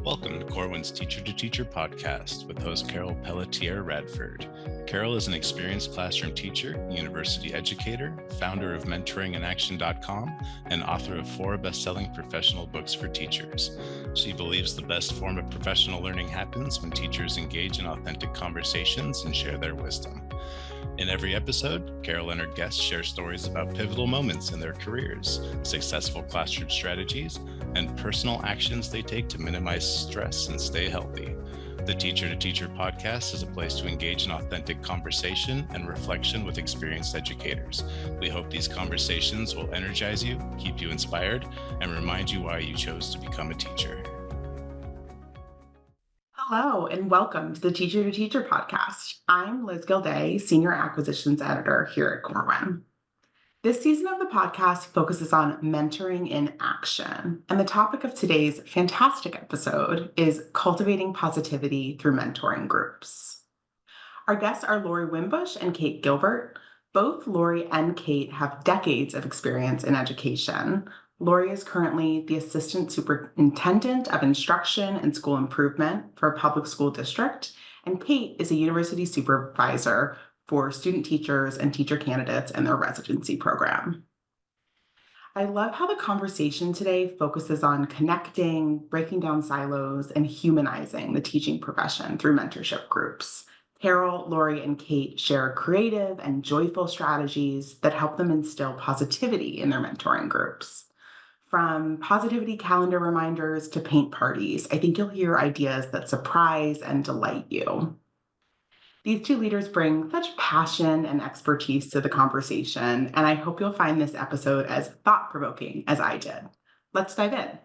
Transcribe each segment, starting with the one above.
Welcome to Corwin's Teacher to Teacher podcast with host Carol Pelletier Radford. Carol is an experienced classroom teacher, university educator, founder of mentoringinAction.com, and author of 4 best-selling professional books for teachers. She believes the best form of professional learning happens when teachers engage in authentic conversations and share their wisdom. In every episode, Carol and her guests share stories about pivotal moments in their careers, successful classroom strategies, and personal actions they take to minimize stress and stay healthy. The Teacher to Teacher podcast is a place to engage in authentic conversation and reflection with experienced educators. We hope these conversations will energize you, keep you inspired, and remind you why you chose to become a teacher. Hello, and welcome to the Teacher to Teacher podcast. I'm Liz Gilday, Senior Acquisitions Editor here at Corwin. This season of the podcast focuses on mentoring in action, and the topic of today's fantastic episode is cultivating positivity through mentoring groups. Our guests are Lori Wimbush and Kate Gilbert. Both Lori and Kate have decades of experience in education. Lori is currently the Assistant Superintendent of Instruction and School Improvement for a public school district, and Kate is a university supervisor for student teachers and teacher candidates in their residency program. I love how the conversation today focuses on connecting, breaking down silos, and humanizing the teaching profession through mentorship groups. Carol, Lori, and Kate share creative and joyful strategies that help them instill positivity in their mentoring groups. From positivity calendar reminders to paint parties, I think you'll hear ideas that surprise and delight you. These two leaders bring such passion and expertise to the conversation, and I hope you'll find this episode as thought-provoking as I did. Let's dive in.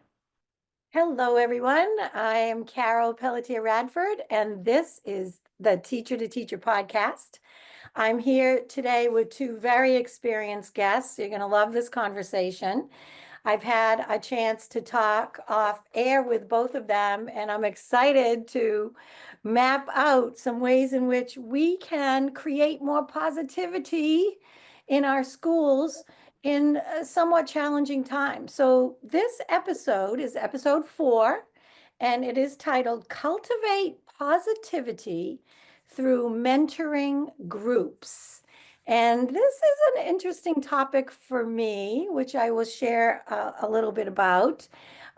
Hello, everyone. I am Carol Pelletier Radford, and this is the Teacher to Teacher podcast. I'm here today with 2 very experienced guests. You're going to love this conversation. I've had a chance to talk off air with both of them, and I'm excited to map out some ways in which we can create more positivity in our schools in a somewhat challenging time. So this episode is episode 4, and it is titled Cultivate Positivity Through Mentoring Groups. And this is an interesting topic for me, which I will share a little bit about.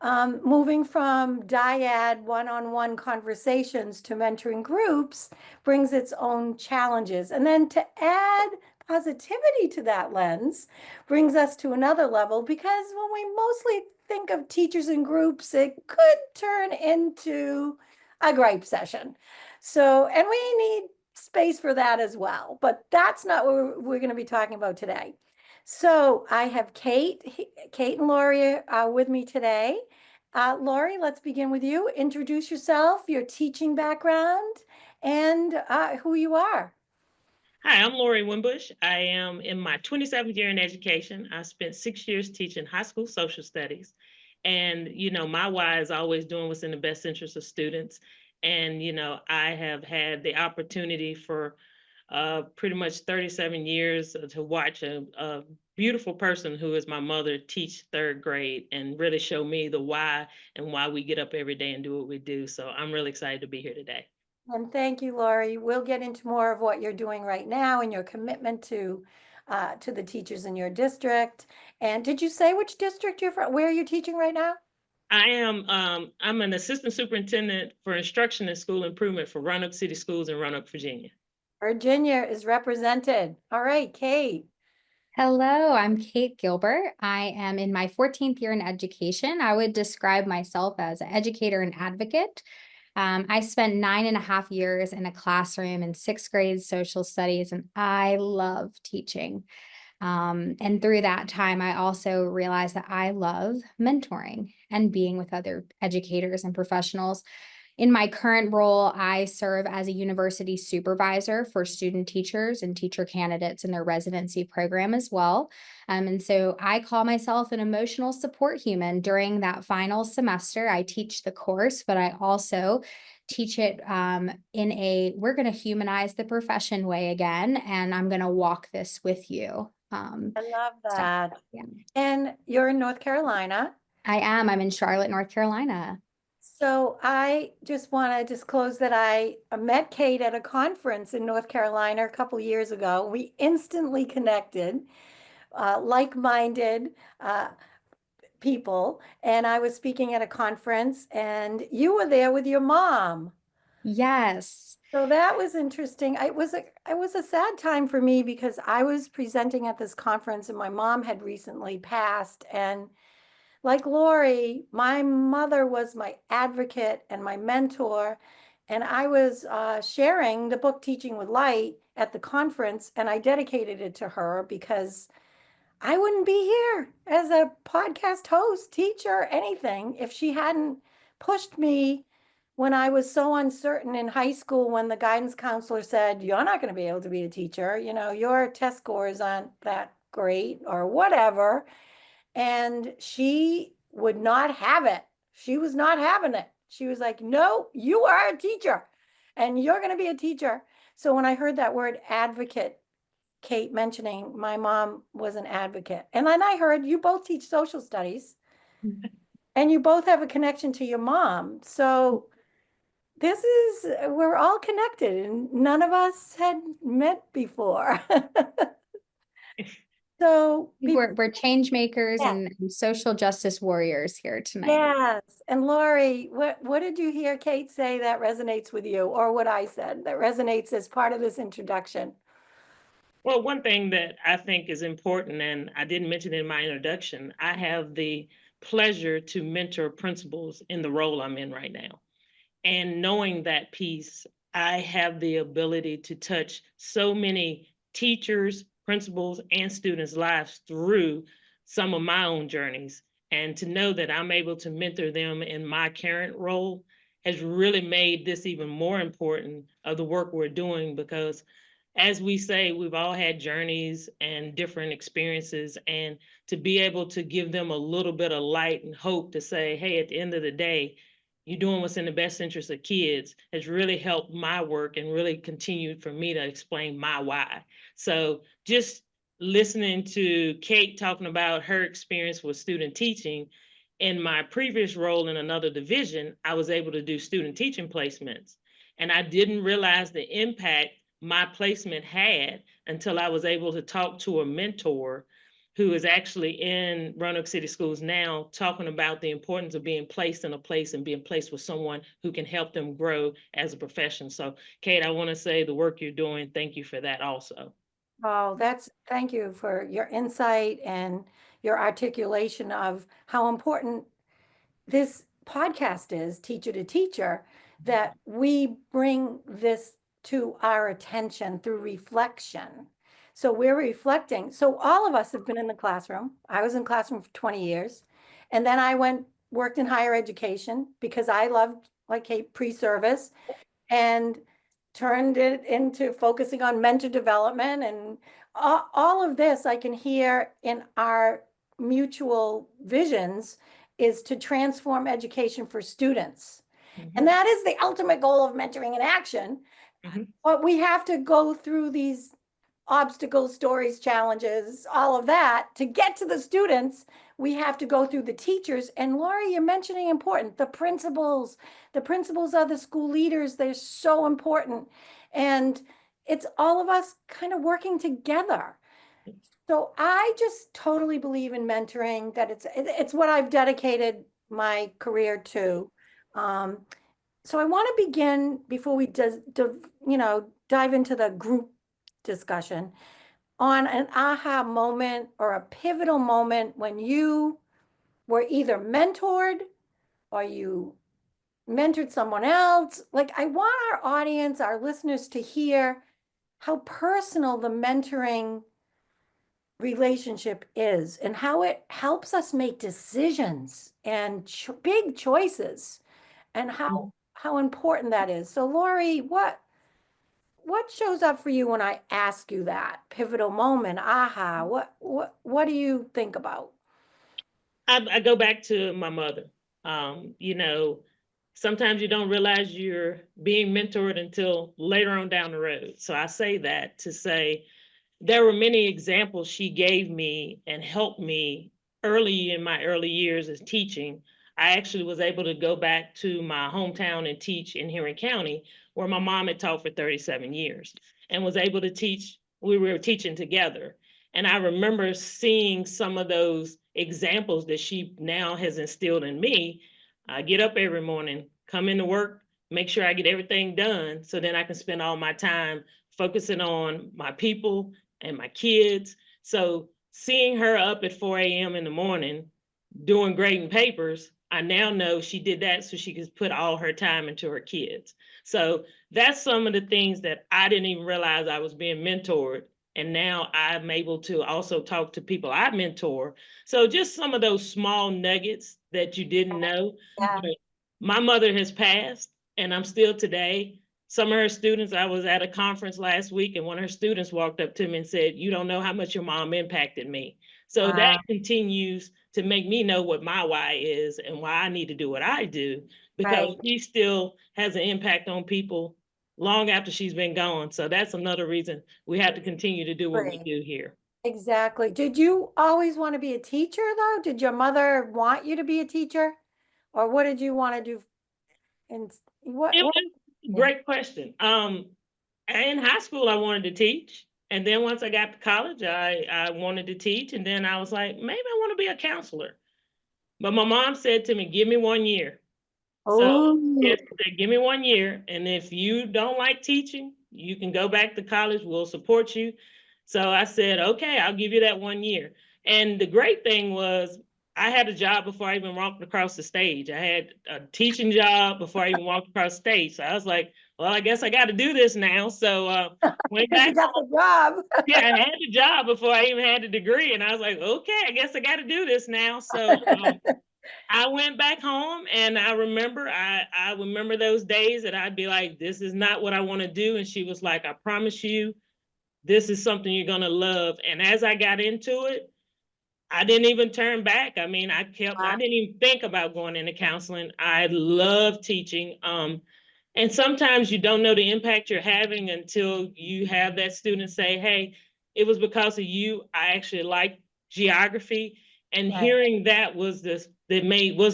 Moving from dyad one-on-one conversations to mentoring groups brings its own challenges. And then to add positivity to that lens brings us to another level, because when we mostly think of teachers in groups, it could turn into a gripe session. So, and we need space for that as well, but that's not what we're going to be talking about today. So I have Kate and Lori are with me today. Lori, let's begin with you. Introduce yourself, your teaching background, and who you are. Hi, I'm Lori Wimbush. I am in my 27th year in education. I spent 6 years teaching high school social studies. And, my why is always doing what's in the best interest of students. And, I have had the opportunity for pretty much 37 years to watch a beautiful person who is my mother teach 3rd grade and really show me the why and why we get up every day and do what we do. So I'm really excited to be here today. And thank you, Lori. We'll get into more of what you're doing right now and your commitment to the teachers in your district. And did you say which district you're from, where you're teaching right now? I am, I'm an assistant superintendent for instruction and school improvement for Roanoke City Schools in Roanoke, Virginia. Virginia is represented. All right, Kate. Hello, I'm Kate Gilbert. I am in my 14th year in education. I would describe myself as an educator and advocate. I spent 9.5 years in a classroom in 6th grade social studies, and I love teaching. And through that time, I also realized that I love mentoring and being with other educators and professionals. In my current role, I serve as a university supervisor for student teachers and teacher candidates in their residency program as well. And so I call myself an emotional support human. During that final semester, I teach the course, but I also teach it we're going to humanize the profession way again, and I'm going to walk this with you. I love that. Yeah. And you're in North Carolina. I am. I'm in Charlotte, North Carolina. So I just want to disclose that I met Kate at a conference in North Carolina a couple years ago. We instantly connected, like-minded people, and I was speaking at a conference, and you were there with your mom. Yes. So that was interesting. It was a sad time for me because I was presenting at this conference, and my mom had recently passed, and like Lori, my mother was my advocate and my mentor. And I was sharing the book Teaching with Light at the conference, and I dedicated it to her because I wouldn't be here as a podcast host, teacher, anything if she hadn't pushed me when I was so uncertain in high school when the guidance counselor said, "You're not going to be able to be a teacher. You know, your test scores aren't that great," or whatever. And she would not have it. She was not having it. She was like, "No, you are a teacher and you're going to be a teacher." So when I heard that word advocate, Kate mentioning my mom was an advocate. And then I heard you both teach social studies and you both have a connection to your mom. So we're all connected and none of us had met before. So We're change makers Yeah. and social justice warriors here tonight. Yes. And Lori, what did you hear Kate say that resonates with you, or what I said that resonates as part of this introduction? Well, one thing that I think is important, and I didn't mention in my introduction, I have the pleasure to mentor principals in the role I'm in right now. And knowing that piece, I have the ability to touch so many teachers, principals, and students' lives through some of my own journeys. And to know that I'm able to mentor them in my current role has really made this even more important of the work we're doing, because as we say, we've all had journeys and different experiences, and to be able to give them a little bit of light and hope to say, hey, at the end of the day, you're doing what's in the best interest of kids has really helped my work and really continued for me to explain my why. So just listening to Kate talking about her experience with student teaching, in my previous role in another division, I was able to do student teaching placements. And I didn't realize the impact my placement had until I was able to talk to a mentor who is actually in Roanoke City Schools now, talking about the importance of being placed in a place and being placed with someone who can help them grow as a profession. So, Kate, I want to say the work you're doing, thank you for that also. Oh, thank you for your insight and your articulation of how important this podcast is, Teacher to Teacher, that we bring this to our attention through reflection. So we're reflecting. So all of us have been in the classroom. I was in classroom for 20 years. And then I worked in higher education because I loved, like Kate, pre-service, and turned it into focusing on mentor development. And all of this I can hear in our mutual visions is to transform education for students. And that is the ultimate goal of mentoring in action. But we have to go through these obstacles, stories, challenges, all of that to get to the students. We have to go through the teachers. And Lori, you're mentioning important, the principals are the school leaders. They're so important. And it's all of us kind of working together. So I just totally believe in mentoring, that it's what I've dedicated my career to. So I want to begin before we dive into the group discussion on an aha moment or a pivotal moment when you were either mentored or you mentored someone else. Like, I want our audience, our listeners, to hear how personal the mentoring relationship is and how it helps us make decisions and big choices, and how important that is. So Lori, what shows up for you when I ask you that pivotal moment? Aha, what do you think about? I go back to my mother. Sometimes you don't realize you're being mentored until later on down the road. So I say that to say there were many examples she gave me and helped me early in my early years as teaching I actually was able to go back to my hometown and teach in Henry County, where my mom had taught for 37 years and was able to teach. We were teaching together. And I remember seeing some of those examples that she now has instilled in me. I get up every morning, come into work, make sure I get everything done so then I can spend all my time focusing on my people and my kids. So seeing her up at 4 a.m. in the morning doing grading papers, I now know she did that so she could put all her time into her kids. So that's some of the things that I didn't even realize I was being mentored. And now I'm able to also talk to people I mentor. So just some of those small nuggets that you didn't know. Yeah. My mother has passed, and I'm still today. Some of her students, I was at a conference last week, and one of her students walked up to me and said, "You don't know how much your mom impacted me." So Wow. that continues to make me know what my why is and why I need to do what I do, because Right. she still has an impact on people long after she's been gone. So that's another reason we have to continue to do what we Right. do here. Exactly. Did you always want to be a teacher though? Did your mother want you to be a teacher? Or what did you want to do? And It what? was a great question. In high school, I wanted to teach. And then once I got to college, I wanted to teach. And then I was like, maybe I want to be a counselor. But my mom said to me, give me 1 year. So Oh, yes, she said, give me 1 year. And if you don't like teaching, you can go back to college. We'll support you. So I said, okay, I'll give you that 1 year. And the great thing was I had a job before I even walked across the stage. I had a teaching job before I even walked across the stage. So I was like, well, I guess I got to do this now. So went because you back. got the job. Yeah, I had the job before I even had the degree. And I was like, okay, I guess I got to do this now. So I went back home, and I remember those days that I'd be like, this is not what I want to do. And she was like, I promise you, this is something you're going to love. And as I got into it, I didn't even turn back. I mean, I didn't even think about going into counseling. I love teaching. And sometimes you don't know the impact you're having until you have that student say, hey, it was because of you. I actually like geography. And Right. hearing that was the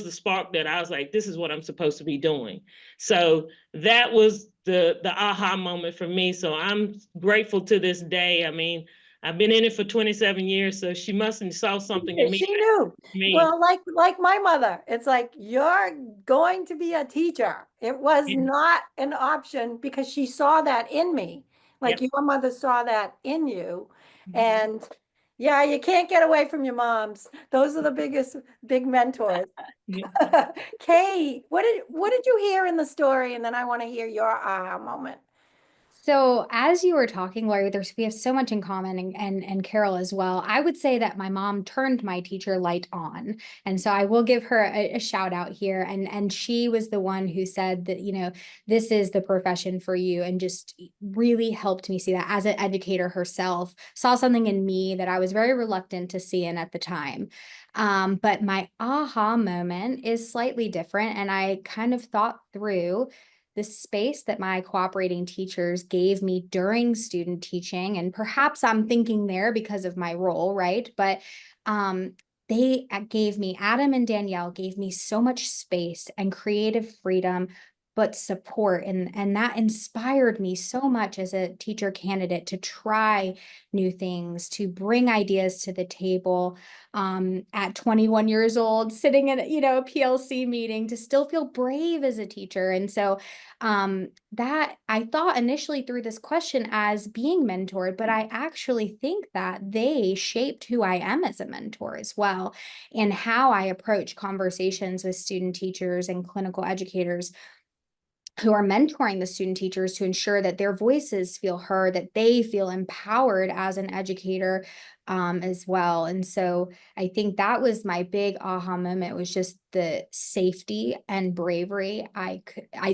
spark that I was like, this is what I'm supposed to be doing. So that was the aha moment for me. So I'm grateful to this day. I mean, I've been in it for 27 years, so she must have saw something in me. She knew. Well, like my mother, it's like, you're going to be a teacher. It was not an option because she saw that in me. Like your mother saw that in you. And yeah, you can't get away from your moms. Those are the big mentors. Kate, what did you hear in the story? And then I want to hear your aha moment. So as you were talking, Lori, we have so much in common, and Carol as well. I would say that my mom turned my teacher light on. And so I will give her a shout out here. And she was the one who said that, you know, this is the profession for you, and just really helped me see that as an educator herself, saw something in me that I was very reluctant to see in at the time. But my aha moment is slightly different. And I kind of thought through the space that my cooperating teachers gave me during student teaching. And perhaps I'm thinking there because of my role, right? But they gave me, Adam and Danielle gave me so much space and creative freedom, but support. And that inspired me so much as a teacher candidate to try new things, to bring ideas to the table. At 21 years old, sitting in, you know, a PLC meeting, to still feel brave as a teacher. And so that I thought initially through this question as being mentored, but I actually think that they shaped who I am as a mentor as well, and how I approach conversations with student teachers and clinical educators who are mentoring the student teachers to ensure that their voices feel heard, that they feel empowered as an educator as well. And so I think that was my big aha moment, was just the safety and bravery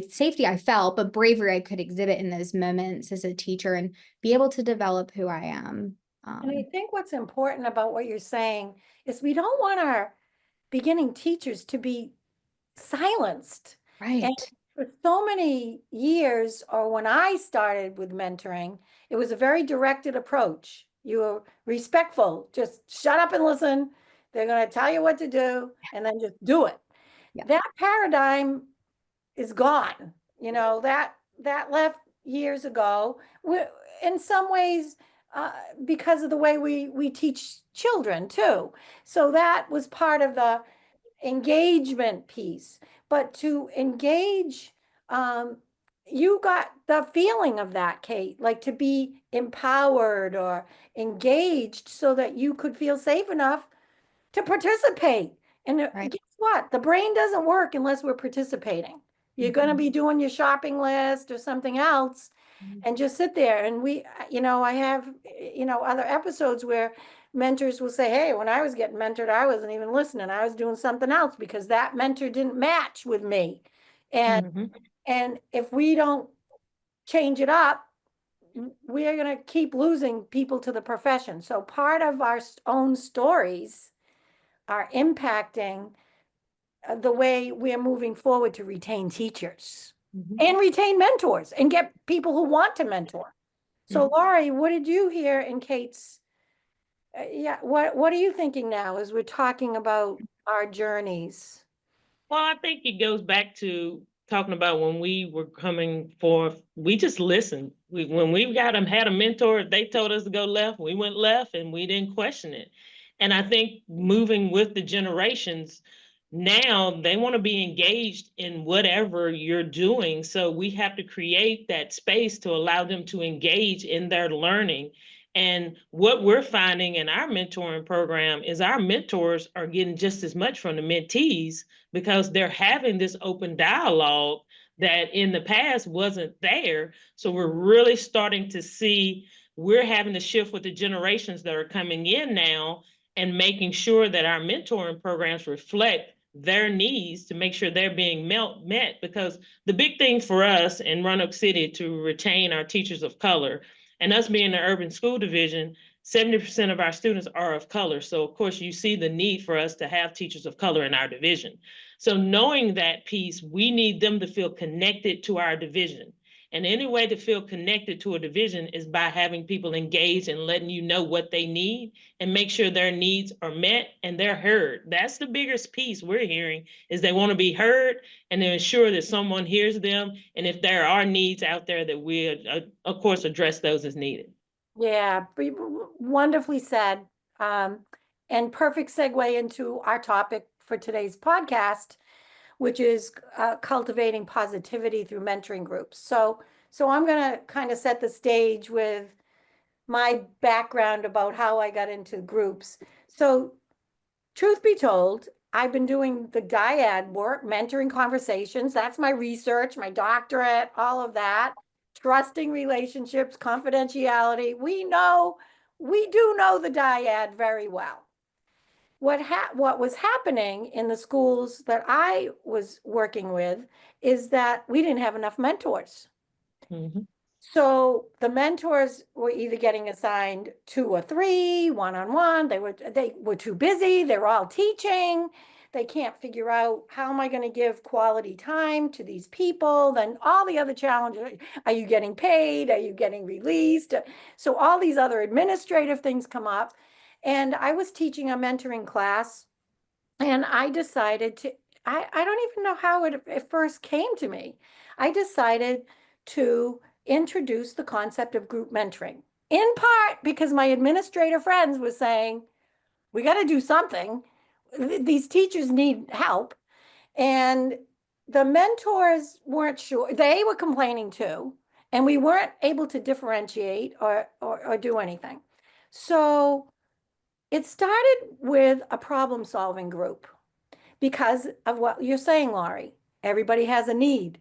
safety I felt, but bravery I could exhibit in those moments as a teacher and be able to develop who I am. And I think what's important about what you're saying is we don't want our beginning teachers to be silenced. Right. And for so many years, or when I started with mentoring, it was a very directed approach. You were respectful, just shut up and listen. They're going to tell you what to do, and then just do it. Yeah. That paradigm is gone. You know, that left years ago. In some ways, because of the way we teach children too. So that was part of the engagement piece. But to engage, you got the feeling of that, Kate, like to be empowered or engaged so that you could feel safe enough to participate. And Right. guess what? The brain doesn't work unless we're participating. You're going to be doing your shopping list or something else and just sit there. And I have, other episodes where mentors will say, hey, when I was getting mentored, I wasn't even listening. I was doing something else because that mentor didn't match with me. And if we don't change it up, we are going to keep losing people to the profession. So part of our own stories are impacting the way we're moving forward to retain teachers and retain mentors and get people who want to mentor. So Lori, what did you hear in Kate's, what are you thinking now as we're talking about our journeys? Well, I think it goes back to talking about when we were coming forth, we just listened. When we had a mentor, they told us to go left, we went left and we didn't question it. And I think moving with the generations, now they want to be engaged in whatever you're doing. So we have to create that space to allow them to engage in their learning. And what we're finding in our mentoring program is our mentors are getting just as much from the mentees because they're having this open dialogue that in the past wasn't there. So we're really starting to see we're having to shift with the generations that are coming in now and making sure that our mentoring programs reflect their needs to make sure they're being met. Because the big thing for us in Roanoke City to retain our teachers of color, and us being the urban school division, 70% of our students are of color. So of course you see the need for us to have teachers of color in our division. So knowing that piece, we need them to feel connected to our division. And any way to feel connected to a division is by having people engaged and letting you know what they need and make sure their needs are met and they're heard. That's the biggest piece we're hearing is they want to be heard and to ensure that someone hears them. And if there are needs out there that we, of course, address those as needed. Yeah, wonderfully said. And perfect segue into our topic for today's podcast, which is cultivating positivity through mentoring groups. So I'm going to kind of set the stage with my background about how I got into groups. So truth be told, I've been doing the dyad work, mentoring conversations. That's my research, my doctorate, all of that. Trusting relationships, confidentiality. We do know the dyad very well. What was happening in the schools that I was working with is that we didn't have enough mentors. So the mentors were either getting assigned 2 or 3 one-on-one. They were too busy. They're all teaching. They can't figure out how am I going to give quality time to these people? Then all the other challenges. Are you getting paid? Are you getting released? So all these other administrative things come up. And I was teaching a mentoring class and I decided to, I don't even know how it first came to me. I decided to introduce the concept of group mentoring, in part because my administrator friends were saying, we got to do something. These teachers need help. And the mentors weren't sure. They were complaining too. And we weren't able to differentiate or do anything. So it started with a problem-solving group because of what you're saying, Lori. Everybody has a need.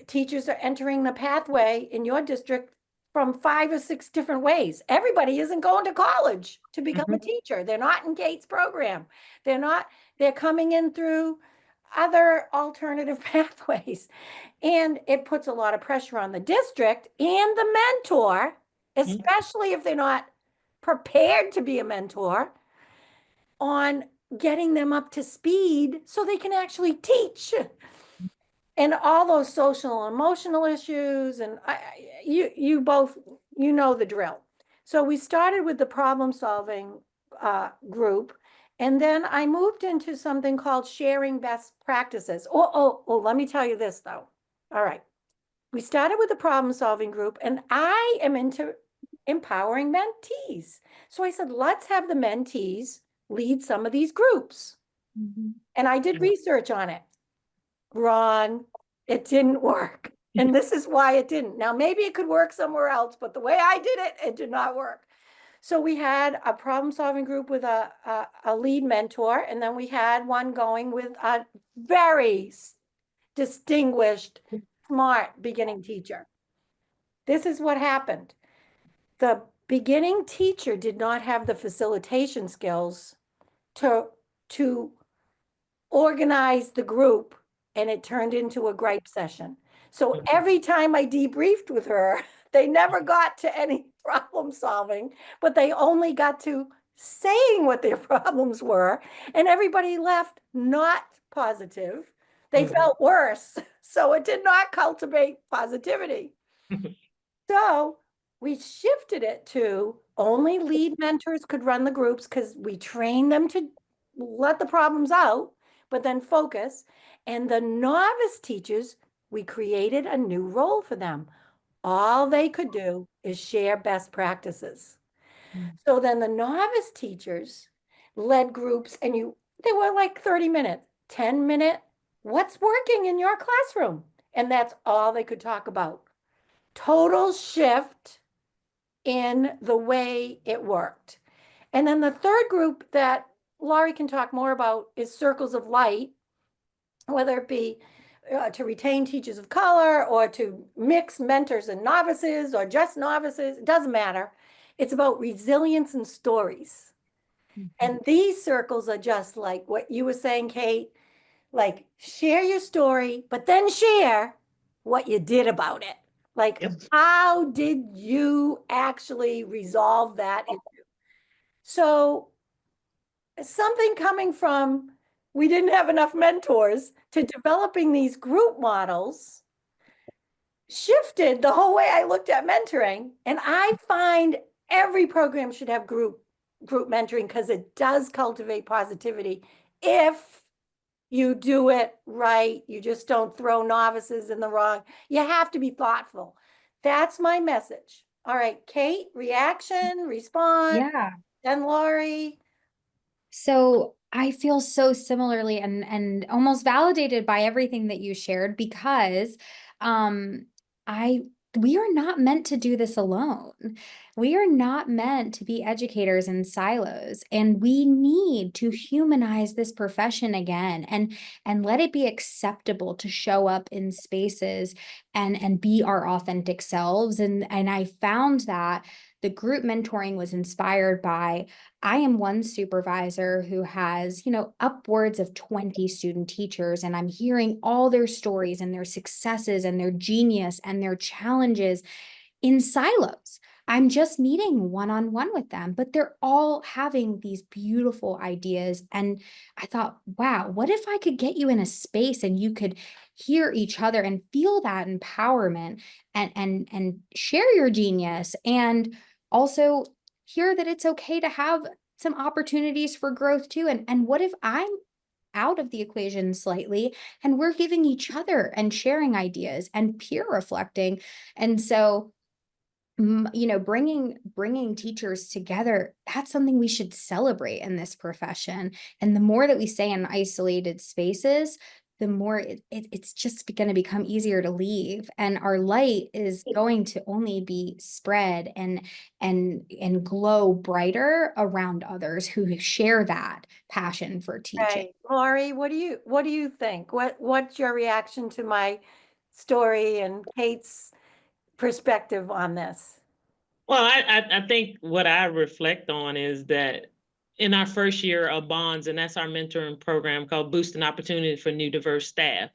Teachers are entering the pathway in your district from 5 or 6 different ways. Everybody isn't going to college to become a teacher. They're not in Kate's program. They're coming in through other alternative pathways. And it puts a lot of pressure on the district and the mentor, especially if they're not prepared to be a mentor, on getting them up to speed so they can actually teach. And all those social and emotional issues, and you both, you know the drill. So we started with the problem-solving group, And then I moved into something called sharing best practices. Oh, let me tell you this though. All right. We started with the problem solving group, and I am into empowering mentees. So I said, let's have the mentees lead some of these groups. And I did research on it. Wrong. It didn't work. And this is why it didn't. Now, maybe it could work somewhere else, but the way I did it, it did not work. So we had a problem solving group with a lead mentor, and then we had one going with a very distinguished, smart beginning teacher. This is what happened. The beginning teacher did not have the facilitation skills to organize the group, and it turned into a gripe session. So every time I debriefed with her, they never got to any problem solving, but they only got to saying what their problems were, and everybody left not positive. They felt worse. So it did not cultivate positivity. So we shifted it to only lead mentors could run the groups because we trained them to let the problems out, but then focus. And the novice teachers, we created a new role for them. All they could do is share best practices. So then the novice teachers led groups, and they were like 30-minute, 10-minute, what's working in your classroom? And that's all they could talk about. Total shift in the way it worked. And then the third group that Lori can talk more about is circles of light, whether it be to retain teachers of color or to mix mentors and novices or just novices, it doesn't matter. It's about resilience and stories. And these circles are just like what you were saying, Kate, like share your story, but then share what you did about it. Like, how did you actually resolve that issue? So something coming from, we didn't have enough mentors, to developing these group models shifted the whole way I looked at mentoring. And I find every program should have group mentoring because it does cultivate positivity if you do it right. You just don't throw novices in the wrong. You have to be thoughtful. That's my message. All right, Kate, reaction, response. Yeah. Then Lori. So I feel so similarly and almost validated by everything that you shared, because we are not meant to do this alone. We are not meant to be educators in silos, and we need to humanize this profession again and let it be acceptable to show up in spaces and be our authentic selves. And I found that the group mentoring was inspired by, I am one supervisor who has, upwards of 20 student teachers, and I'm hearing all their stories and their successes and their genius and their challenges in silos. I'm just meeting one-on-one with them, but they're all having these beautiful ideas. And I thought, wow, what if I could get you in a space and you could hear each other and feel that empowerment and share your genius, and also hear that it's okay to have some opportunities for growth too. And what if I'm out of the equation slightly and we're giving each other and sharing ideas and peer reflecting? And so, bringing teachers together, that's something we should celebrate in this profession. And the more that we stay in isolated spaces, the more it's just going to become easier to leave, and our light is going to only be spread and glow brighter around others who share that passion for teaching. Right. Lori, what do you think? What's your reaction to my story and Kate's perspective on this? Well, I think what I reflect on is that in our first year of bonds, and that's our mentoring program called Boosting Opportunity for New Diverse Staff.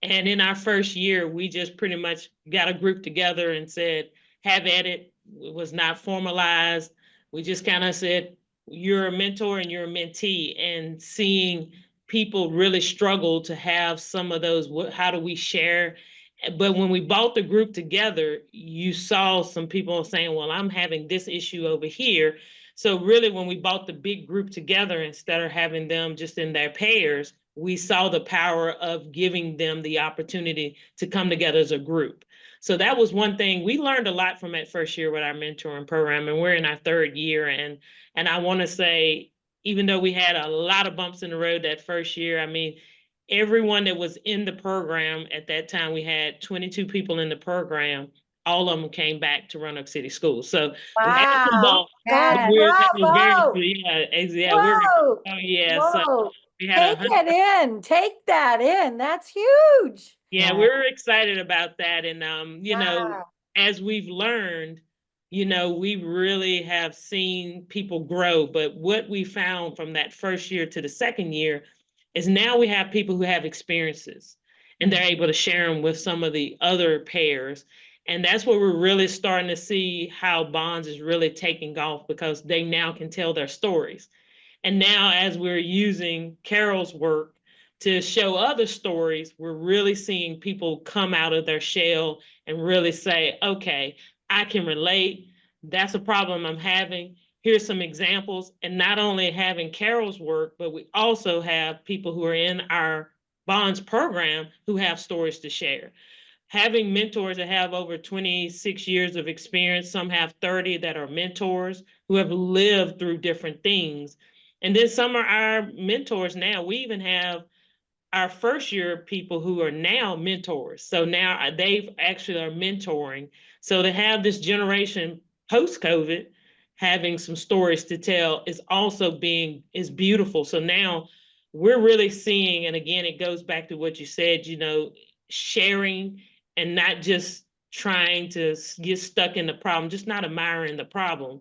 And in our first year, we just pretty much got a group together and said, have at it. It was not formalized. We just kind of said, you're a mentor and you're a mentee, and seeing people really struggle to have some of those, how do we share? But when we brought the group together, you saw some people saying, well, I'm having this issue over here. So really, when we brought the big group together, instead of having them just in their pairs, we saw the power of giving them the opportunity to come together as a group. So that was one thing we learned a lot from that first year with our mentoring program, and we're in our third year. And I want to say, even though we had a lot of bumps in the road that first year, I mean, everyone that was in the program at that time, we had 22 people in the program. All of them came back to Roanoke City Schools. So we had some Wow. bumps, but God, we're very, bravo. Whoa. Whoa. So Whoa. we had Take it in. Take that in. That's huge. Yeah, we're excited about that. And, Wow. as we've learned, we really have seen people grow. But what we found from that first year to the second year is now we have people who have experiences and they're able to share them with some of the other pairs. And that's where we're really starting to see how Bonds is really taking off, because they now can tell their stories. And now, as we're using Carol's work to show other stories, we're really seeing people come out of their shell and really say, okay, I can relate. That's a problem I'm having. Here's some examples. And not only having Carol's work, but we also have people who are in our Bonds program who have stories to share. Having mentors that have over 26 years of experience, some have 30 that are mentors who have lived through different things. And then some are our mentors now. We even have our first year people who are now mentors. So now they've actually are mentoring. So to have this generation post-COVID having some stories to tell is also is beautiful. So now we're really seeing, and again, it goes back to what you said, sharing and not just trying to get stuck in the problem, just not admiring the problem.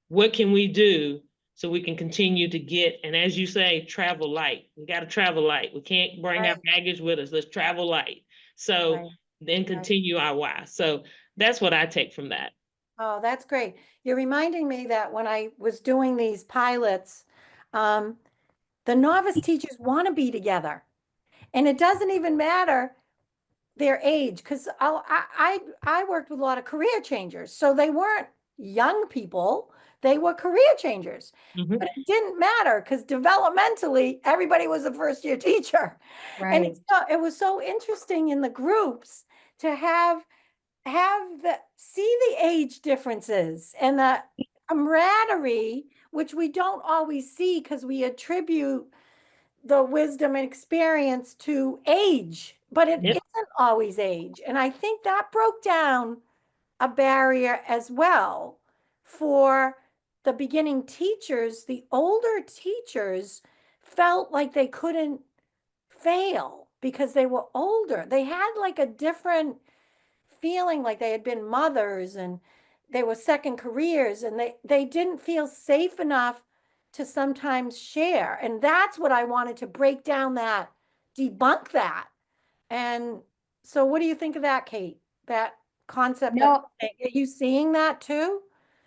What can we do so we can continue to get, and as you say, travel light. We got to travel light. We can't bring our baggage with us. Let's travel light. So then continue our why. So that's what I take from that. Oh, that's great. You're reminding me that when I was doing these pilots, the novice teachers want to be together. And it doesn't even matter their age, because I worked with a lot of career changers. So they weren't young people, they were career changers. But it didn't matter, because developmentally, everybody was a first year teacher. And it was so interesting in the groups to see the age differences and the camaraderie, which we don't always see because we attribute the wisdom and experience to age, but it isn't always age. And I think that broke down a barrier as well for the beginning teachers. The older teachers felt like they couldn't fail because they were older. They had like a different feeling, like they had been mothers and they were second careers, and they didn't feel safe enough to sometimes share. And that's what I wanted to break down, that debunk that. And so what do you think of that, Kate? That concept? Are you seeing that too?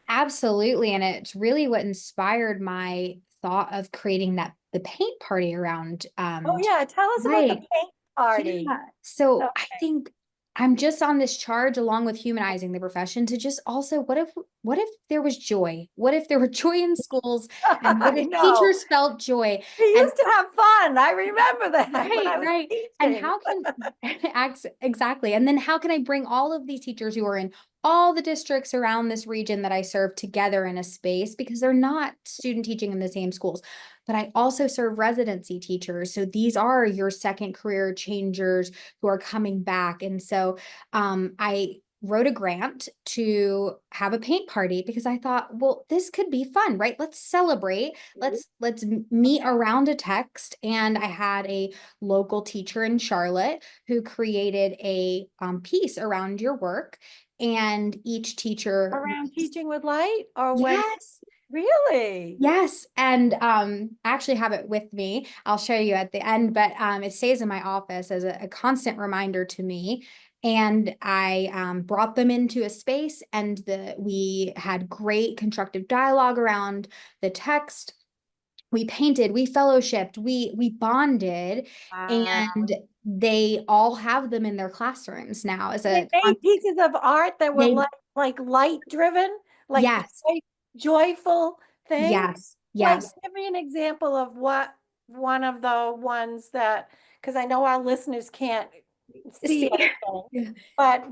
Absolutely. And it's really what inspired my thought of creating the paint party around. Oh yeah, tell us about the paint party. Yeah. So I think I'm just on this charge, along with humanizing the profession, to just also, what if there was joy? What if there were joy in schools? And what if teachers felt joy? We used to have fun. I remember that. Right. And how can exactly. And then how can I bring all of these teachers who are in all the districts around this region that I serve together in a space, because they're not student teaching in the same schools, but I also serve residency teachers. So these are your second career changers who are coming back. And so I wrote a grant to have a paint party because I thought, well, this could be fun, right? Let's celebrate. Let's meet around a text. And I had a local teacher in Charlotte who created a piece around your work, and each teacher around teaching with light, or yes. Really? Yes. And I actually have it with me. I'll show you at the end, but it stays in my office as a constant reminder to me. And I brought them into a space, and we had great constructive dialogue around the text. We painted, we fellowshipped, we bonded, and they all have them in their classrooms now as they made pieces of art that were like light driven, like yes. joyful thing? Yes, Like, yes. give me an example of what one of the ones that, because I know our listeners can't see See, anything, yeah.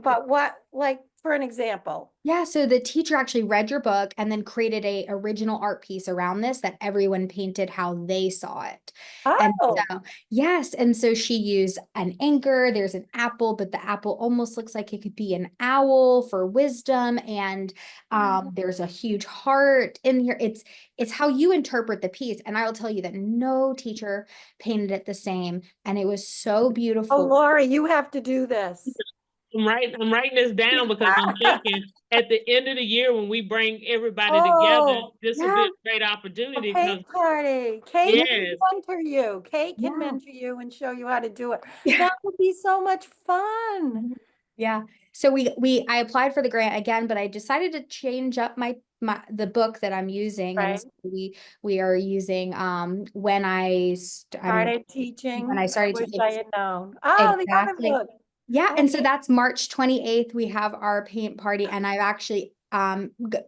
but what, like, for an example? Yeah, so the teacher actually read your book and then created a original art piece around this that everyone painted how they saw it. And Oh, so, yes, and so she used an anchor, there's an apple, but the apple almost looks like it could be an owl for wisdom, and there's a huge heart in here. It's how you interpret the piece, and I will tell you that no teacher painted it the same, and it was so oh, beautiful. Lori, you have to do this. I'm writing this down because I'm thinking at the end of the year when we bring everybody together, Oh, this will be Yeah, a great a opportunity because paint party. Kate can yes, mentor you. Kate can yeah, mentor you and show you how to do it. yeah. That would be so much fun. Yeah. So I applied for the grant again, but I decided to change up the book that I'm using. And Right. so we are using when I Started teaching. I started to wish I had known. Oh, the other exactly. book. Yeah, Oh, and so that's March 28th. We have our paint party, and I've actually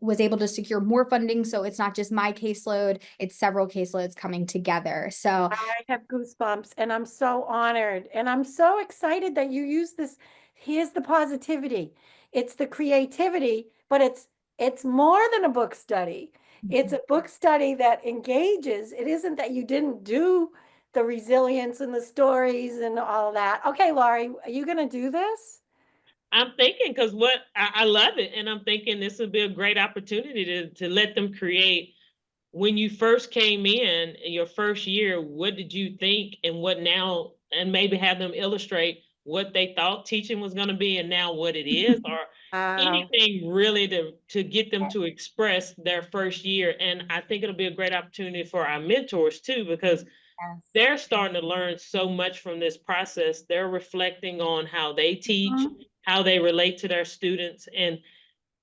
was able to secure more funding, so it's not just my caseload, it's several caseloads coming together. So I have goosebumps and I'm so honored and I'm so excited that you use this. Here's the positivity. It's the creativity, but it's more than a book study. It's a book study that engages. It isn't that you didn't do the resilience and the stories and all that. Okay, Laurie, are you going to do this? I'm thinking because what I love it, and I'm thinking this would be a great opportunity to let them create. When you first came in your first year, what did you think and what now, and maybe have them illustrate what they thought teaching was going to be and now what it is, or Wow. anything really to get them to express their first year. And I think it'll be a great opportunity for our mentors too, because Yes. they're starting to learn so much from this process. They're reflecting on how they teach, how they relate to their students. And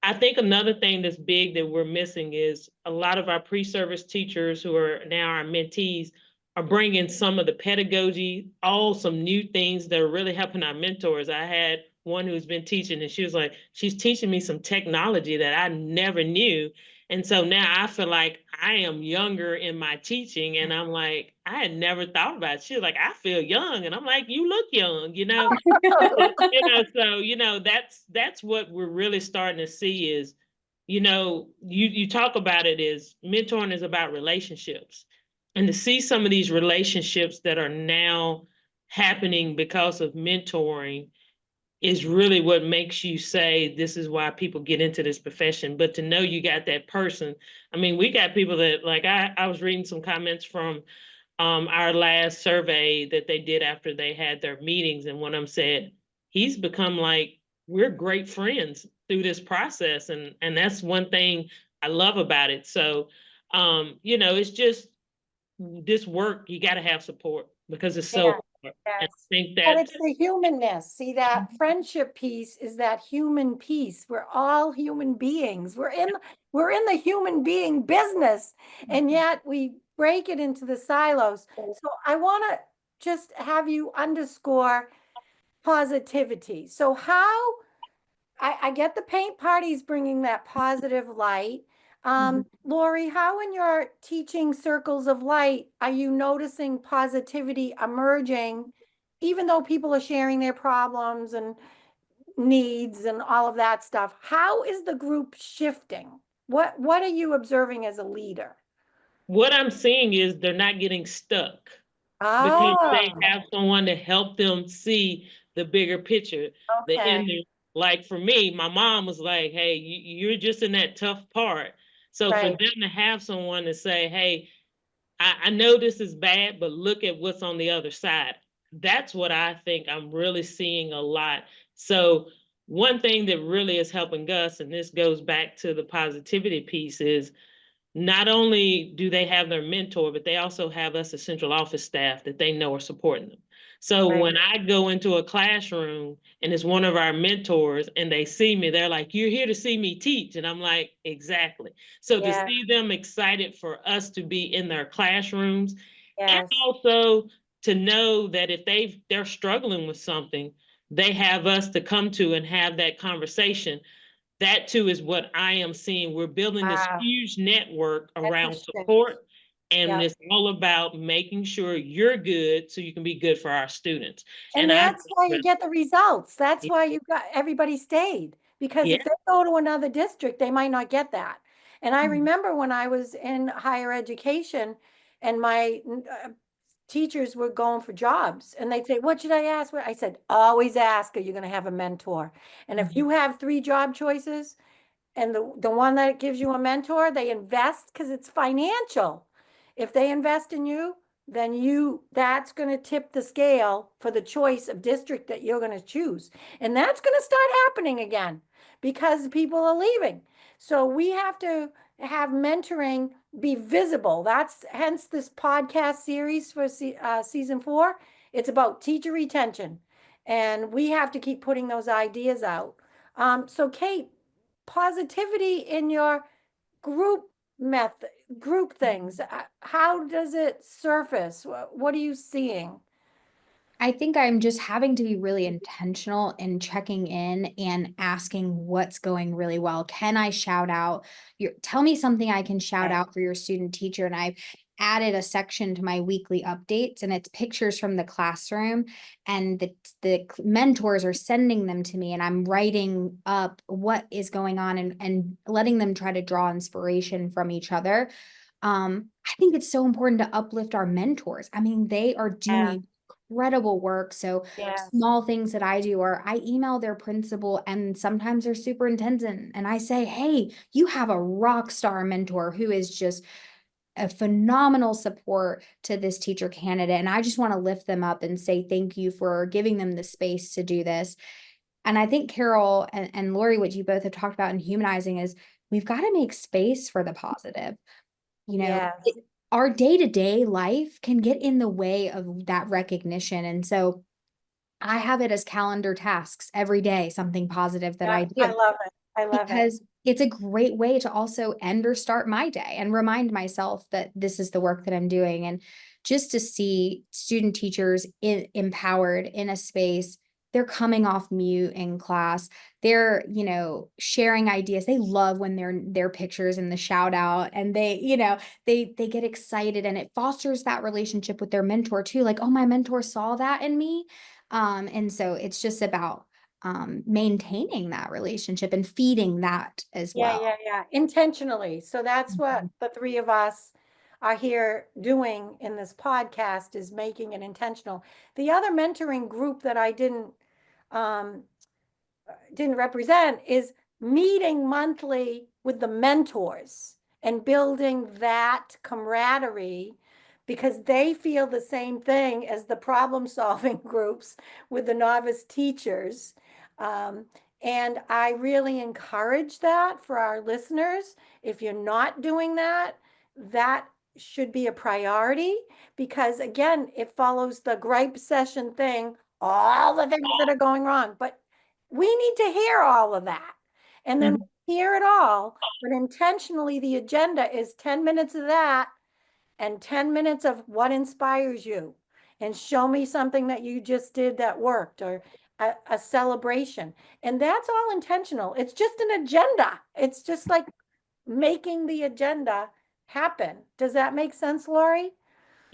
I think another thing that's big that we're missing is a lot of our pre-service teachers who are now our mentees are bringing some of the pedagogy, all some new things that are really helping our mentors. I had one who's been teaching and she was like, she's teaching me some technology that I never knew. And so now I feel like I am younger in my teaching and I'm like, I had never thought about it. She was like, I feel young. And I'm like, you look young, you know? So that's what we're really starting to see is, you talk about it is mentoring is about relationships, and to see some of these relationships that are now happening because of mentoring is really what makes you say this is why people get into this profession. But to know you got that person, I mean, we got people that like I was reading some comments from our last survey that they did after they had their meetings, and one of them said he's become like we're great friends through this process, and that's one thing I love about it. So it's just this work, you got to have support because it's so hard. And I Yes. think But that it's the humanness. See, that friendship piece is that human piece. We're all human beings. We're in the human being business. And yet we break it into the silos. So I want to just have you underscore positivity. So how I get the paint parties bringing that positive light. Lori, how in your teaching circles of light are you noticing positivity emerging, even though people are sharing their problems and needs and all of that stuff? How is the group shifting? What are you observing as a leader? what I'm seeing is they're not getting stuck because they Oh, have someone to help them see the bigger picture, the okay. ending. Like for me, my mom was like, hey, you're just in that tough part. So for Right. them to have someone to say, hey, I know this is bad, but look at what's on the other side. That's what I think I'm really seeing a lot. So one thing that really is helping us, and this goes back to the positivity piece, is not only do they have their mentor, but they also have us as central office staff that they know are supporting them. So Right. when I go into a classroom and it's one of our mentors and they see me, they're like, you're here to see me teach. And I'm like, exactly. So to Yeah. see them excited for us to be in their classrooms, and Yes. also to know that if they're struggling with something, they have us to come to and have that conversation. that too is what I am seeing. We're building this Wow, huge network that's around interesting. support, and Yeah. it's all about making sure you're good so you can be good for our students. And I that's why you get the results. That's why you got everybody stayed. Because yeah, if they go to another district, they might not get that. And I Mhm. remember when I was in higher education and my teachers were going for jobs and they'd say, what should I ask? I said, always ask, are you going to have a mentor? And if you have 3 job choices and the one that gives you a mentor, they invest because it's financial. If they invest in you, then that's going to tip the scale for the choice of district that you're going to choose. And that's going to start happening again because people are leaving. So we have to have mentoring be visible. That's hence this podcast series for season 4. It's about teacher retention. And we have to keep putting those ideas out. So Kate, positivity in your group group things, how does it surface? What are you seeing? I think I'm just having to be really intentional in checking in and asking what's going really well. Can I shout out tell me something I can shout out for your student teacher? And I've added a section to my weekly updates, and it's pictures from the classroom, and the mentors are sending them to me, and I'm writing up what is going on and letting them try to draw inspiration from each other. I think it's so important to uplift our mentors. I mean, they are doing incredible work. So small things that I do are I email their principal and sometimes their superintendent, and I say, hey, you have a rock star mentor who is just a phenomenal support to this teacher candidate. And I just want to lift them up and say thank you for giving them the space to do this. And I think Carol and Lori, what you both have talked about in humanizing is we've got to make space for the positive. Our day-to-day life can get in the way of that recognition. And so I have it as calendar tasks every day, something positive that I do. I love it. I love because it's a great way to also end or start my day and remind myself that this is the work that I'm doing. And just to see student teachers empowered in a space, they're coming off mute in class. They're, sharing ideas. They love when their pictures in the shout out, and they get excited, and it fosters that relationship with their mentor too. Like, oh, my mentor saw that in me. And so it's just about maintaining that relationship and feeding that as well. Yeah. Intentionally. So that's what the 3 of us are here doing in this podcast, is making it intentional. The other mentoring group that I didn't represent is meeting monthly with the mentors and building that camaraderie, because they feel the same thing as the problem solving groups with the novice teachers. And I really encourage that for our listeners. If you're not doing that, that should be a priority, because again, it follows the gripe session thing, all the things that are going wrong. But we need to hear all of that. And then hear it all, but intentionally the agenda is 10 minutes of that and 10 minutes of what inspires you, and show me something that you just did that worked, or a celebration. And that's all intentional. It's just an agenda. It's just like making the agenda happen. Does that make sense, Lori?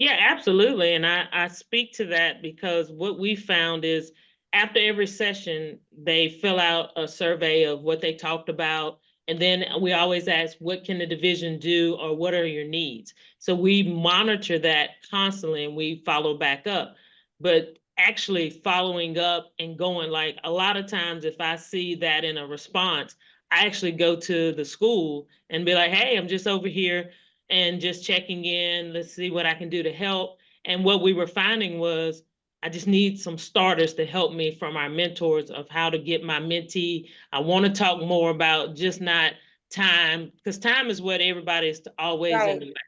Yeah, absolutely. And I speak to that because what we found is after every session, they fill out a survey of what they talked about. And then we always ask, what can the division do, or what are your needs? So we monitor that constantly and we follow back up. But actually following up and going, like, a lot of times if I see that in a response, I actually go to the school and be like, hey, I'm just over here and just checking in. Let's see what I can do to help. And what we were finding was I just need some starters to help me from our mentors of how to get my mentee. I want to talk more about just not time, because time is what everybody is always in the back.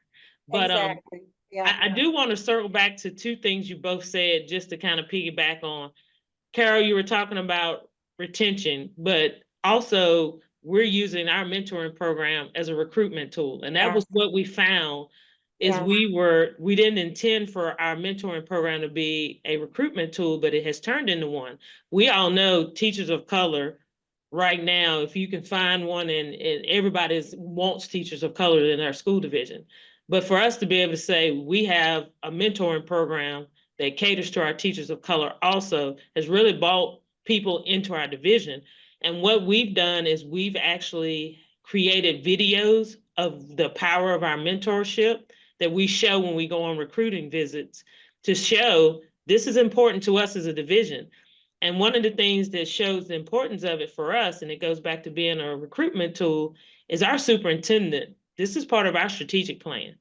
But Exactly. I do want to circle back to 2 things you both said, just to kind of piggyback on. Carol, you were talking about retention, but also we're using our mentoring program as a recruitment tool. And that was what we found is we didn't intend for our mentoring program to be a recruitment tool, but it has turned into one. We all know teachers of color right now, if you can find one, and everybody wants teachers of color in our school division. But for us to be able to say we have a mentoring program that caters to our teachers of color also has really brought people into our division. And what we've done is we've actually created videos of the power of our mentorship that we show when we go on recruiting visits to show this is important to us as a division. And one of the things that shows the importance of it for us, and it goes back to being a recruitment tool, is our superintendent. This is part of our strategic plan.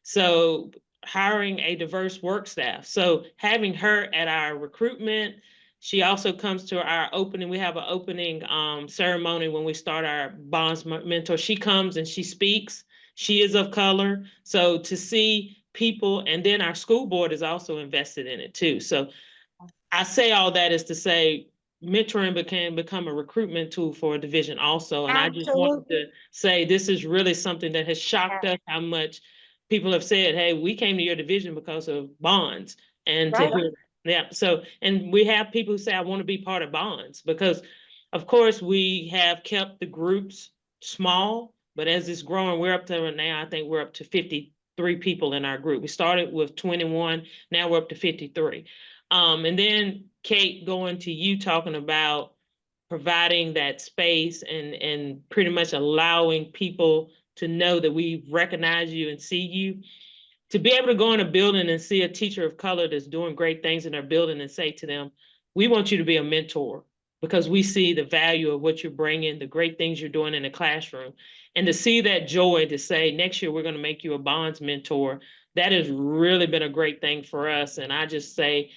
So hiring a diverse work staff. So having her at our recruitment, she also comes to our opening. We have an opening ceremony when we start our bonds mentor. She comes and she speaks. She is of color. So to see people, and then our school board is also invested in it too. So I say all that is to say mentoring can become a recruitment tool for a division also. And I just wanted to say this is really something that has shocked us how much people have said, hey, we came to your division because of bonds. And to hear, yeah, so, and we have people who say, I want to be part of bonds, because of course we have kept the groups small, but as it's growing, we're up to now, I think we're up to 53 people in our group. We started with 21, now we're up to 53. And then Kate, going to you talking about providing that space and pretty much allowing people to know that we recognize you and see you. To be able to go in a building and see a teacher of color that's doing great things in their building and say to them, we want you to be a mentor because we see the value of what you're bringing, the great things you're doing in the classroom. And to see that joy to say, next year, we're going to make you a bonds mentor, that has really been a great thing for us. And I just say,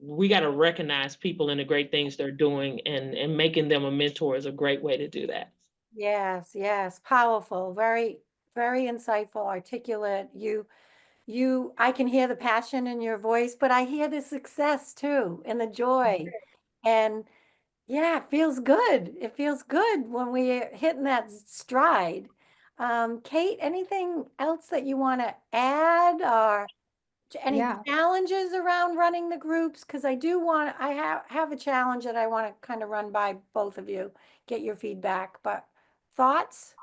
we got to recognize people and the great things they're doing, and making them a mentor is a great way to do that. Yes, yes, powerful, very, very insightful, articulate. I can hear the passion in your voice, but I hear the success too and the joy. And yeah, it feels good. It feels good when we're hitting that stride. Kate, anything else that you want to add, or any Yeah. challenges around running the groups? Because I have a challenge that I want to kind of run by both of you, get your feedback, but thoughts?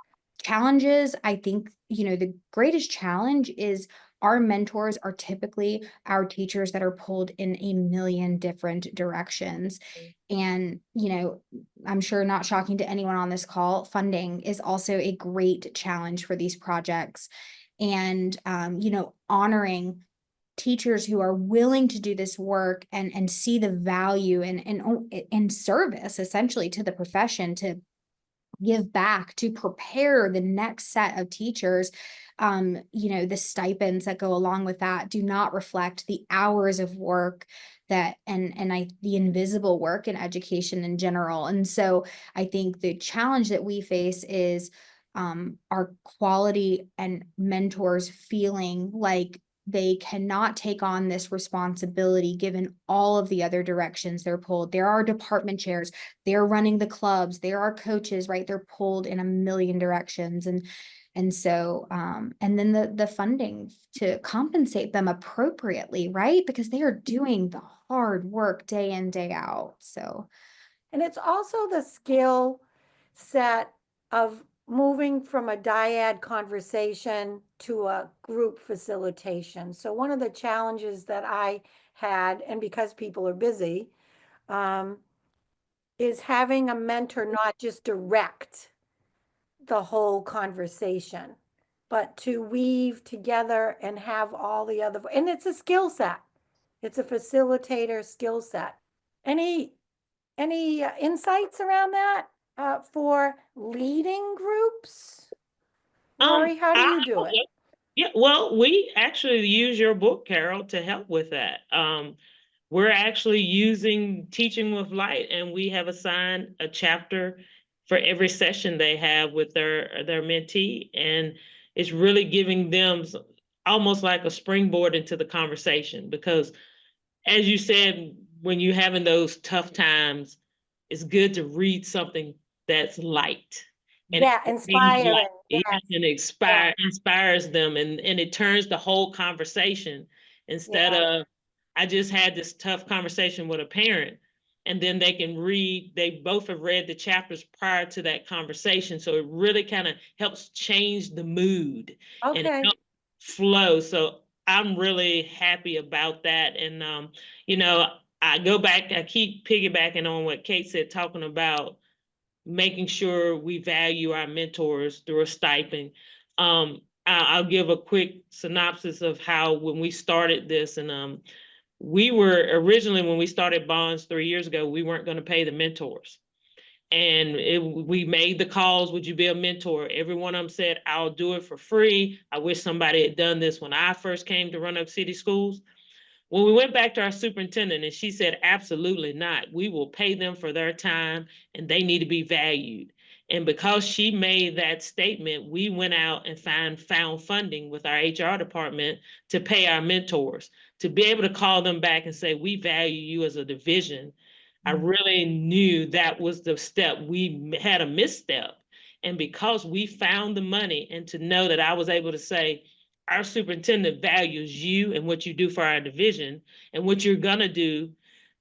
Challenges, I think, the greatest challenge is our mentors are typically our teachers that are pulled in a million different directions. And, I'm sure not shocking to anyone on this call, funding is also a great challenge for these projects. And, honoring teachers who are willing to do this work and see the value and service essentially to the profession, to give back, to prepare the next set of teachers. The stipends that go along with that do not reflect the hours of work that the invisible work in education in general. And so I think the challenge that we face is our quality and mentors feeling like they cannot take on this responsibility given all of the other directions they're pulled. There are department chairs, they're running the clubs, there are coaches, right? They're pulled in a million directions. And so and then the funding to compensate them appropriately, right? Because they are doing the hard work day in, day out. So, and it's also the skill set of moving from a dyad conversation to a group facilitation. So one of the challenges that I had, and because people are busy, is having a mentor not just direct the whole conversation, but to weave together and have all the other, and it's a skill set. It's a facilitator skill set. Any insights around that for leading groups? Lori, how do you do it? Yeah, well, we actually use your book, Carol, to help with that. We're actually using Teaching with Light, and we have assigned a chapter for every session they have with their mentee, and it's really giving them almost like a springboard into the conversation, because as you said, when you're having those tough times, it's good to read something that's light. And inspiring. And inspires them, and it turns the whole conversation instead of, I just had this tough conversation with a parent, and then they can read, they both have read the chapters prior to that conversation. So it really kind of helps change the mood and Okay. help flow. So I'm really happy about that. And, you know, I keep piggybacking on what Kate said, talking about making sure we value our mentors through a stipend. I'll give a quick synopsis of how when we started this, and we were originally, when we started Bonds 3 years ago, we weren't going to pay the mentors. And we made the calls, would you be a mentor? Every one of them said, I'll do it for free. I wish somebody had done this when I first came to Roanoke City Schools. When we went back to our superintendent, and she said, absolutely not. We will pay them for their time and they need to be valued. And because she made that statement, we went out and found funding with our HR department to pay our mentors, to be able to call them back and say, we value you as a division. I really knew that was the step. We had a misstep. And because we found the money, and to know that I was able to say, our superintendent values you and what you do for our division and what you're gonna do,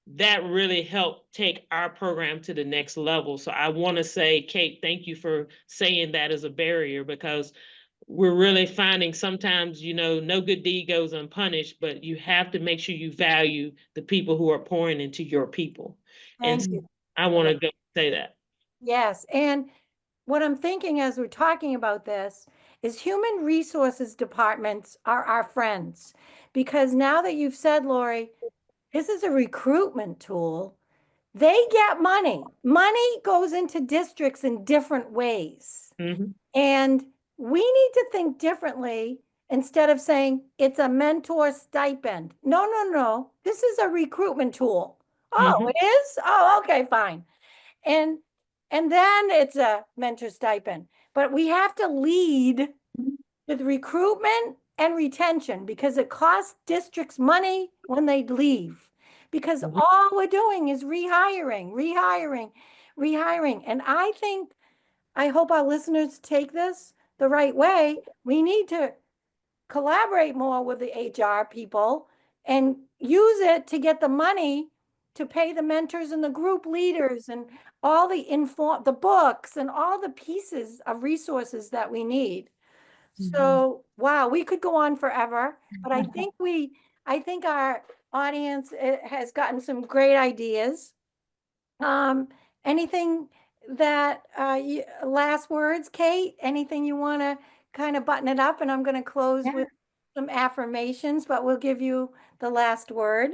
that really helped take our program to the next level. So I wanna say, Kate, thank you for saying that as a barrier, because we're really finding sometimes, you know, no good deed goes unpunished, but you have to make sure you value the people who are pouring into your people. Thank And you. I wanna go say that. Yes. And what I'm thinking as we're talking about this is human resources departments are our friends. Because now that you've said, Lori, this is a recruitment tool, they get money. Money goes into districts in different ways. Mhm. And we need to think differently instead of saying it's a mentor stipend. No, no, no. This is a recruitment tool. Oh, Mhm. it is? Oh, okay, fine. And then it's a mentor stipend. But we have to lead with recruitment and retention because it costs districts money when they leave. Because Mhm. all we're doing is rehiring. And I hope our listeners take this the right way. We need to collaborate more with the HR people and use it to get the money to pay the mentors and the group leaders and all the books and all the pieces of resources that we need. So, wow, we could go on forever, but I think our audience has gotten some great ideas. Anything that last words, Kate? Anything you want to kind of button it up? And I'm going to close Yeah. with some affirmations, but we'll give you the last word.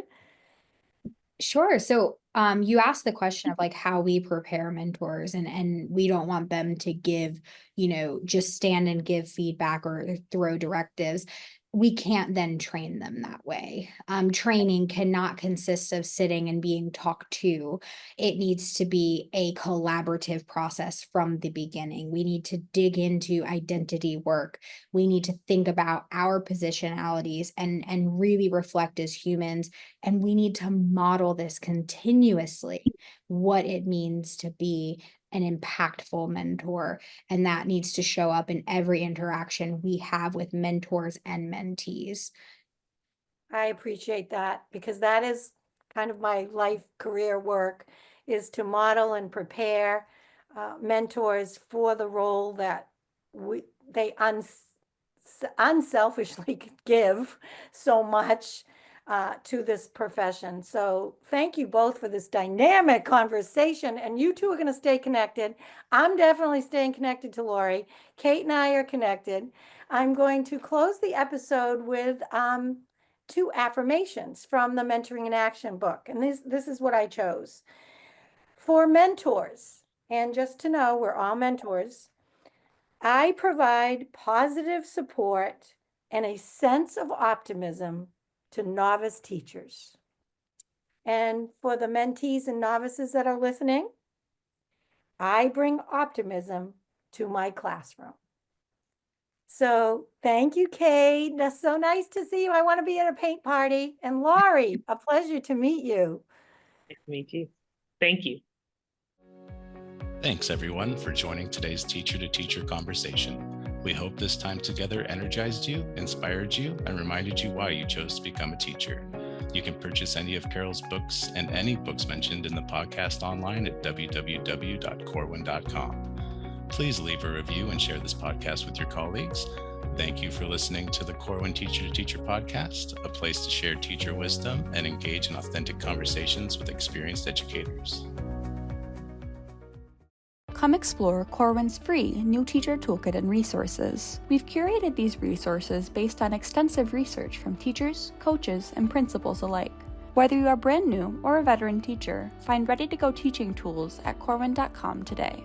Sure. So you asked the question of like how we prepare mentors, and we don't want them to give, just stand and give feedback or throw directives. We can't then train them that way. Training cannot consist of sitting and being talked to. It needs to be a collaborative process from the beginning. We need to dig into identity work. We need to think about our positionalities and really reflect as humans. And we need to model this continuously, what it means to be an impactful mentor. And that needs to show up in every interaction we have with mentors and mentees. I appreciate that because that is kind of my life career work, is to model and prepare mentors for the role that they unselfishly give so much to this profession. So thank you both for this dynamic conversation, and you two are going to stay connected. I'm definitely staying connected to Lori. Kate and I are connected. I'm going to close the episode with 2 affirmations from the Mentoring in Action book. And this is what I chose. For mentors, and just to know we're all mentors, I provide positive support and a sense of optimism to novice teachers. And for the mentees and novices that are listening, I bring optimism to my classroom. So thank you, Kate. That's so nice to see you. I want to be at a paint party. And Lori, a pleasure to meet you. Nice to meet you. Thank you. Thanks, everyone, for joining today's Teacher to Teacher conversation. We hope this time together energized you, inspired you, and reminded you why you chose to become a teacher. You can purchase any of Carol's books and any books mentioned in the podcast online at www.corwin.com. Please leave a review and share this podcast with your colleagues. Thank you for listening to the Corwin Teacher to Teacher podcast, a place to share teacher wisdom and engage in authentic conversations with experienced educators. Come explore Corwin's free new teacher toolkit and resources. We've curated these resources based on extensive research from teachers, coaches, and principals alike. Whether you are brand new or a veteran teacher, find ready-to-go teaching tools at corwin.com today.